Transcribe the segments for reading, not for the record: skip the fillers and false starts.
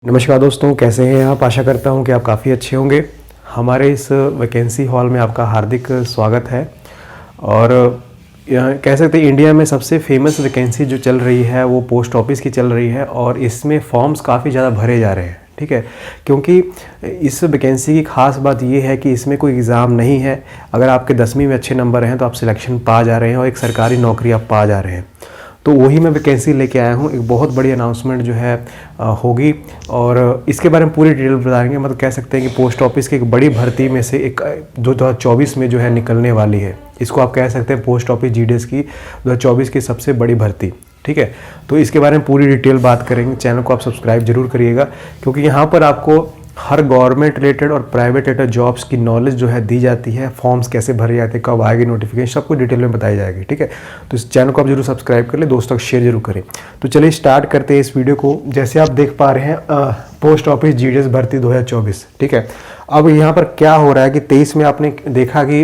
नमस्कार दोस्तों, कैसे हैं आप। आशा करता हूं कि आप काफ़ी अच्छे होंगे। हमारे इस वैकेंसी हॉल में आपका हार्दिक स्वागत है। और कह सकते हैं इंडिया में सबसे फेमस वैकेंसी जो चल रही है वो पोस्ट ऑफिस की चल रही है और इसमें फॉर्म्स काफ़ी ज़्यादा भरे जा रहे हैं। ठीक है, क्योंकि इस वैकेंसी की ख़ास बात ये है कि इसमें कोई एग्ज़ाम नहीं है। अगर आपके 10वीं में अच्छे नंबर हैं तो आप सिलेक्शन पा जा रहे हैं और एक सरकारी नौकरी आप पा जा रहे हैं। तो वही मैं वैकेंसी लेके आया हूँ। एक बहुत बड़ी अनाउंसमेंट जो है होगी और इसके बारे में पूरी डिटेल बताएंगे। मतलब कह सकते हैं कि पोस्ट ऑफिस की एक बड़ी भर्ती में से एक 2024 में जो है निकलने वाली है। इसको आप कह सकते हैं पोस्ट ऑफिस जीडीएस की 2024 की सबसे बड़ी भर्ती। ठीक है, तो इसके बारे में पूरी डिटेल बात करेंगे। चैनल को आप सब्सक्राइब जरूर करिएगा, क्योंकि यहाँ पर आपको हर गवर्नमेंट रिलेटेड और प्राइवेट रिलेटेड जॉब्स की नॉलेज जो है दी जाती है। फॉर्म्स कैसे भरे जाते हैं, कब आएगी नोटिफिकेशन, सब कुछ डिटेल में बताई जाएगी। ठीक है, तो इस चैनल को आप जरूर सब्सक्राइब कर ले, दोस्तों तक शेयर जरूर करें। तो चलिए स्टार्ट करते हैं इस वीडियो को। जैसे आप देख पा रहे हैं पोस्ट ऑफिस जीडीएस भर्ती 2024। ठीक है, अब यहाँ पर क्या हो रहा है कि 23 में आपने देखा कि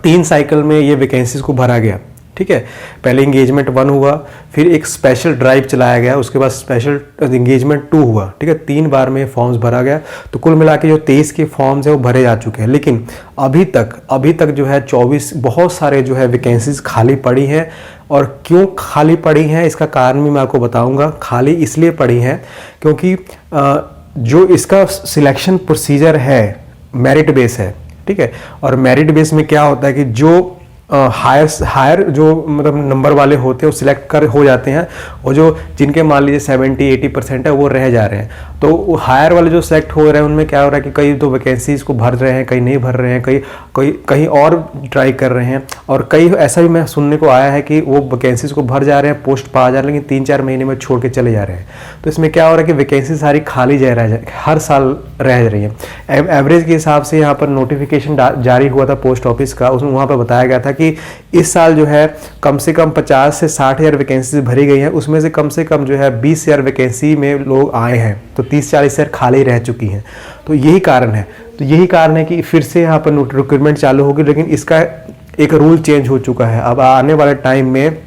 3 साइकिल में ये वैकेंसीज को भरा गया। ठीक है, पहले इंगेजमेंट 1 हुआ, फिर एक स्पेशल ड्राइव चलाया गया, उसके बाद स्पेशल इंगेजमेंट 2 हुआ। ठीक है, 3 बार में फॉर्म्स भरा गया। तो कुल मिला के जो 23 के फॉर्म्स है वो भरे जा चुके हैं। लेकिन अभी तक जो है 24 बहुत सारे जो है वैकेंसीज खाली पड़ी हैं। और क्यों खाली पड़ी हैं इसका कारण भी मैं आपको बताऊंगा। खाली इसलिए पड़ी हैं क्योंकि जो इसका सिलेक्शन प्रोसीजर है मेरिट बेस है। ठीक है, और मेरिट बेस में क्या होता है कि जो हायर जो मतलब नंबर वाले होते हैं वो सिलेक्ट कर हो जाते हैं, और जो जिनके मान लीजिए 70-80% है वो रह जा रहे हैं। तो हायर वाले जो सिलेक्ट हो रहे हैं उनमें क्या हो रहा है कि कई तो वैकेंसीज को भर रहे हैं, कई नहीं भर रहे हैं, कहीं और ट्राई कर रहे हैं। और कई ऐसा भी मैं सुनने को आया है कि वो वैकेंसीज को भर जा रहे हैं, पोस्ट पा जा रहे हैं, लेकिन 3-4 महीने में छोड़ के चले जा रहे हैं। तो इसमें क्या हो रहा है कि वैकेंसी सारी खाली हर साल रह रही है। एवरेज के हिसाब से यहाँ पर नोटिफिकेशन जारी हुआ था पोस्ट ऑफिस का, उसमें वहाँ पर बताया गया था कि इस साल जो है कम से कम 50 से 60 हज़ार वैकेंसी भरी गई हैं। उसमें से कम जो है 20 हज़ार वैकेंसी में लोग आए हैं, तो 30-40 हज़ार खाली रह चुकी हैं। तो यही कारण है कि फिर से यहाँ पर रिक्रूटमेंट चालू होगी। लेकिन इसका एक रूल चेंज हो चुका है। अब आने वाले टाइम में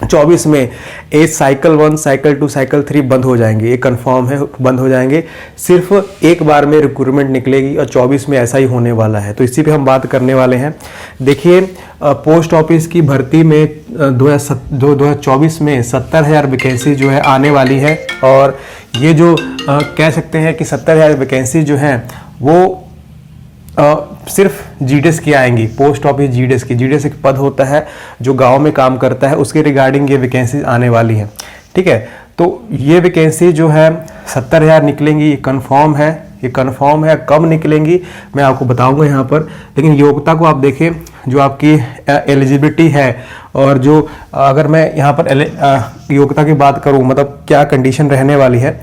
24 में साइकिल 1, साइकिल 2, साइकिल 3 बंद हो जाएंगे। ये कंफर्म है, बंद हो जाएंगे। सिर्फ एक बार में रिक्रूटमेंट निकलेगी और 24 में ऐसा ही होने वाला है। तो इसी पे हम बात करने वाले हैं। देखिए, पोस्ट ऑफिस की भर्ती में 2024 में 70,000 वैकेंसी जो है आने वाली है। और ये जो कह सकते हैं कि 70,000 वैकेंसी जो है वो सिर्फ जीडीएस की आएंगी। पोस्ट ऑफिस जीडीएस एक पद होता है जो गांव में काम करता है, उसके रिगार्डिंग ये वैकेंसी आने वाली है। ठीक है, तो ये वैकेंसी जो है 70,000 निकलेंगी, ये कंफर्म है। कब निकलेंगी मैं आपको बताऊंगा यहाँ पर। लेकिन योग्यता को आप देखें, जो आपकी एलिजिबिलिटी है, और जो अगर मैं यहाँ पर योग्यता की बात करूँ, मतलब क्या कंडीशन रहने वाली है।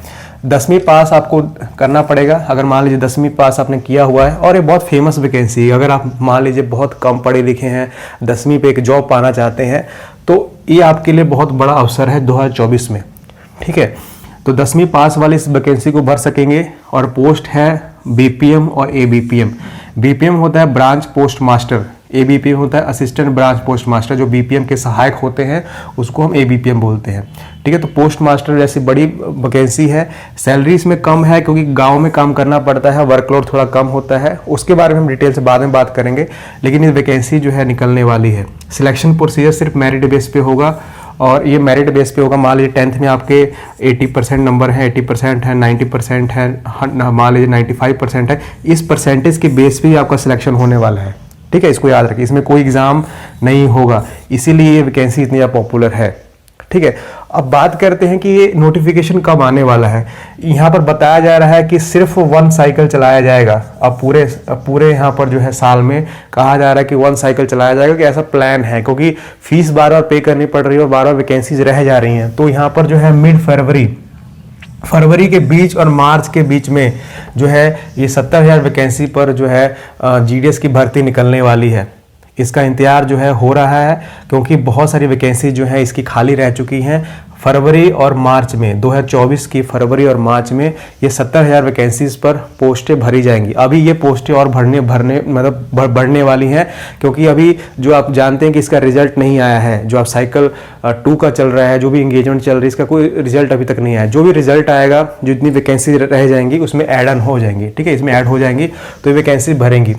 10वीं पास आपको करना पड़ेगा। अगर मान लीजिए 10वीं पास आपने किया हुआ है, और ये बहुत फेमस वैकेंसी है। अगर आप मान लीजिए बहुत कम पढ़े लिखे हैं, 10वीं पे एक जॉब पाना चाहते हैं, तो ये आपके लिए बहुत बड़ा अवसर है 2024 में। ठीक है, तो 10वीं पास वाली इस वैकेंसी को भर सकेंगे। और पोस्ट है बीपीएम और एबीपीएम। बीपीएम होता है ब्रांच पोस्ट मास्टर, एबीपीएम होता है असिस्टेंट ब्रांच पोस्ट मास्टर। जो बीपीएम के सहायक होते हैं उसको हम एबीपीएम बोलते हैं। ठीक है, तो पोस्ट मास्टर जैसी बड़ी वैकेंसी है। सैलरी इसमें कम है क्योंकि गांव में काम करना पड़ता है, वर्कलोड थोड़ा कम होता है। उसके बारे में हम डिटेल से बाद में बात करेंगे। लेकिन ये वैकेंसी जो है निकलने वाली है। सिलेक्शन प्रोसीजर सिर्फ मेरिट बेस पे होगा, और ये मेरिट बेस पे होगा। मान लीजिए 10th में आपके 80% नंबर है, 80% है, 90% है, मान लीजिए 95% है। इस परसेंटेज के बेस पे ही आपका सिलेक्शन होने वाला है। ठीक है, इसको याद रखिए। इसमें कोई एग्जाम नहीं होगा, इसीलिए ये वैकेंसी इतनी ज़्यादा पॉपुलर है। ठीक है, अब बात करते हैं कि ये नोटिफिकेशन कब आने वाला है। यहाँ पर बताया जा रहा है कि सिर्फ 1 साइकिल चलाया जाएगा। अब पूरे यहाँ पर जो है साल में कहा जा रहा है कि 1 साइकिल चलाया जाएगा, कि ऐसा प्लान है। क्योंकि फीस बार पे करनी पड़ रही है और बार वैकेंसीज रह जा रही हैं। तो यहाँ पर जो है मिड फरवरी के बीच और मार्च के बीच में जो है ये 70,000 वैकेंसी पर जो है जीडीएस की भर्ती निकलने वाली है। इसका इंतजार जो है हो रहा है, क्योंकि बहुत सारी वैकेंसी जो है इसकी खाली रह चुकी हैं। फरवरी और मार्च में 2024 की फरवरी और मार्च में ये 70,000 वैकेंसीज पर पोस्टें भरी जाएंगी। अभी ये पोस्टें और बढ़ने वाली हैं, क्योंकि अभी जो आप जानते हैं कि इसका रिजल्ट नहीं आया है। जो आप साइकिल 2 का चल रहा है, जो भी एंगेजमेंट चल रही है, इसका कोई रिजल्ट अभी तक नहीं आया। जो भी रिजल्ट आएगा, जो जितनी वैकेंसी रह जाएंगी उसमें ऐड ऑन हो जाएंगी, ठीक है, इसमें ऐड हो जाएंगी तो ये वैकेंसी भरेंगी।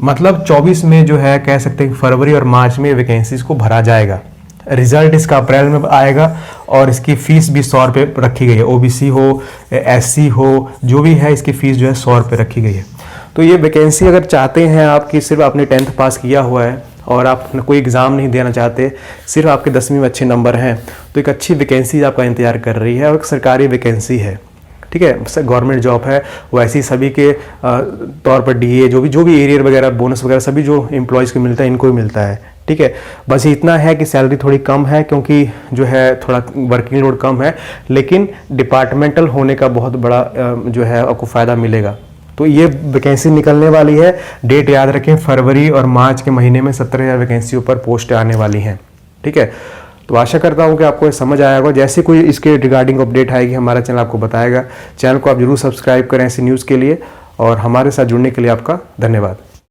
मतलब 24 में जो है कह सकते हैं कि फरवरी और मार्च में वैकेंसीज को भरा जाएगा। रिजल्ट इसका अप्रैल में आएगा और इसकी फीस भी 100 रुपये रखी गई है। ओबीसी हो, एससी हो, जो भी है, इसकी फीस जो है 100 रुपये रखी गई है। तो ये वैकेंसी अगर चाहते हैं आप कि सिर्फ आपने 10th पास किया हुआ है और आप कोई एग्ज़ाम नहीं देना चाहते, सिर्फ आपके 10वीं में अच्छे नंबर हैं, तो एक अच्छी वैकेंसी आपका इंतजार कर रही है और एक सरकारी वैकेंसी है, ठीक है, गवर्नमेंट जॉब है। वैसे ही सभी के तौर पर डीए जो भी एरियर वगैरह, बोनस वगैरह सभी जो एम्प्लॉयज़ को मिलता है, इनको भी मिलता है, ठीक है। बस इतना है कि सैलरी थोड़ी कम है, क्योंकि जो है थोड़ा वर्किंग लोड कम है, लेकिन डिपार्टमेंटल होने का बहुत बड़ा जो है आपको फ़ायदा मिलेगा। तो ये वैकेंसी निकलने वाली है। डेट याद रखें, फरवरी और मार्च के महीने में 70,000 वैकेंसियों पर पोस्ट आने वाली हैं, ठीक है। तो आशा करता हूँ कि आपको ये समझ आया होगा। जैसे कोई इसके रिगार्डिंग अपडेट आएगी, हमारा चैनल आपको बताएगा। चैनल को आप जरूर सब्सक्राइब करें ऐसी न्यूज़ के लिए, और हमारे साथ जुड़ने के लिए आपका धन्यवाद।